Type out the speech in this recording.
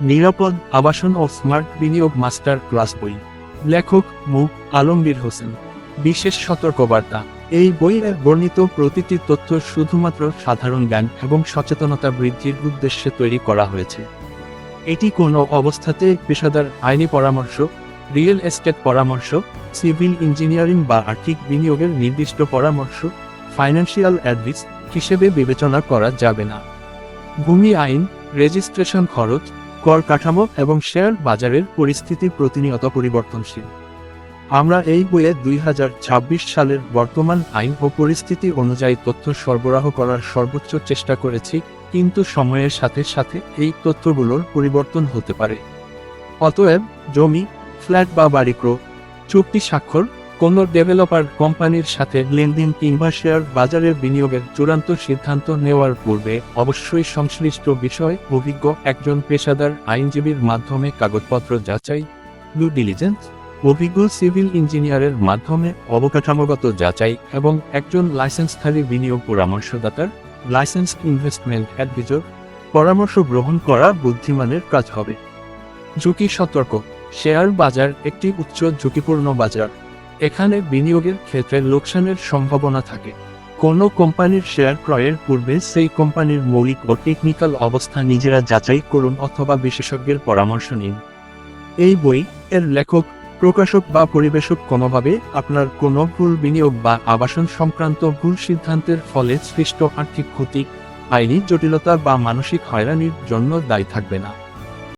নিরাপদ আবাসন ও স্মার্ট বিনিয়োগ মাস্টার ক্লাস বই। লেখক মু. আলমগীর হোসেন। বিশেষ সতর্কবার্তা: এই বইয়ে বর্ণিত প্রতিটি তথ্য শুধুমাত্র সাধারণ জ্ঞান এবং সচেতনতা বৃদ্ধির উদ্দেশ্যে তৈরি করা হয়েছে। এটি কোনো অবস্থাতে পেশাদার আইনি পরামর্শ, রিয়েল এস্টেট পরামর্শ, সিভিল ইঞ্জিনিয়ারিং বা আর্থিক বিনিয়োগের নির্দিষ্ট পরামর্শ, ফাইন্যান্সিয়াল অ্যাডভাইস হিসেবে বিবেচনা করা যাবে না। ভূমি আইন, রেজিস্ট্রেশন খরচ, কর কাঠামো এবং শেয়ার বাজারের পরিস্থিতি প্রতিনিয়ত পরিবর্তনশীল। আমরা এই বইয়ে 2026 সালের বর্তমান আইন ও পরিস্থিতি অনুযায়ী তথ্য সরবরাহ করার সর্বোচ্চ চেষ্টা করেছি, কিন্তু সময়ের সাথে সাথে এই তথ্যগুলোর পরিবর্তন হতে পারে। অতএব, জমি, ফ্ল্যাট বা বাড়ি ক্রয়, চুক্তি স্বাক্ষর, কোনো ডেভেলপার কোম্পানির সাথে লেনদেন কিংবা শেয়ার বাজারের বিনিয়োগের চূড়ান্ত সিদ্ধান্ত নেওয়ার পূর্বে অবশ্যই সংশ্লিষ্ট বিষয়ে অভিজ্ঞ একজন পেশাদার আইনজীবীর মাধ্যমে কাগজপত্র যাচাই, ডিউ ডিলিজেন্স, অভিজ্ঞ সিভিল ইঞ্জিনিয়ারের মাধ্যমে অবকাঠামোগত যাচাই এবং একজন লাইসেন্সধারী বিনিয়োগ পরামর্শদাতার, লাইসেন্সড ইনভেস্টমেন্ট অ্যাডভাইজর পরামর্শ গ্রহণ করা বুদ্ধিমানের কাজ হবে। ঝুঁকি সতর্ক: শেয়ার বাজার একটি উচ্চ ঝুঁকিপূর্ণ বাজার। এখানে বিনিয়োগের ক্ষেত্রে লোকসানের সম্ভাবনা থাকে। কোনো কোম্পানির শেয়ার ক্রয়ের পূর্বে সেই কোম্পানির মৌলিক ও টেকনিক্যাল অবস্থা নিজেরা যাচাই করুন অথবা বিশেষজ্ঞের পরামর্শ নিন। এই বই এর লেখক, প্রকাশক বা পরিবেশক কোনোভাবে আপনার কোনো ভুল বিনিয়োগ বা আবাসন সংক্রান্ত ভুল সিদ্ধান্তের ফলে সৃষ্ট আর্থিক ক্ষতি, আইনি জটিলতা বা মানসিক হয়রানির জন্য দায়ী থাকবে না।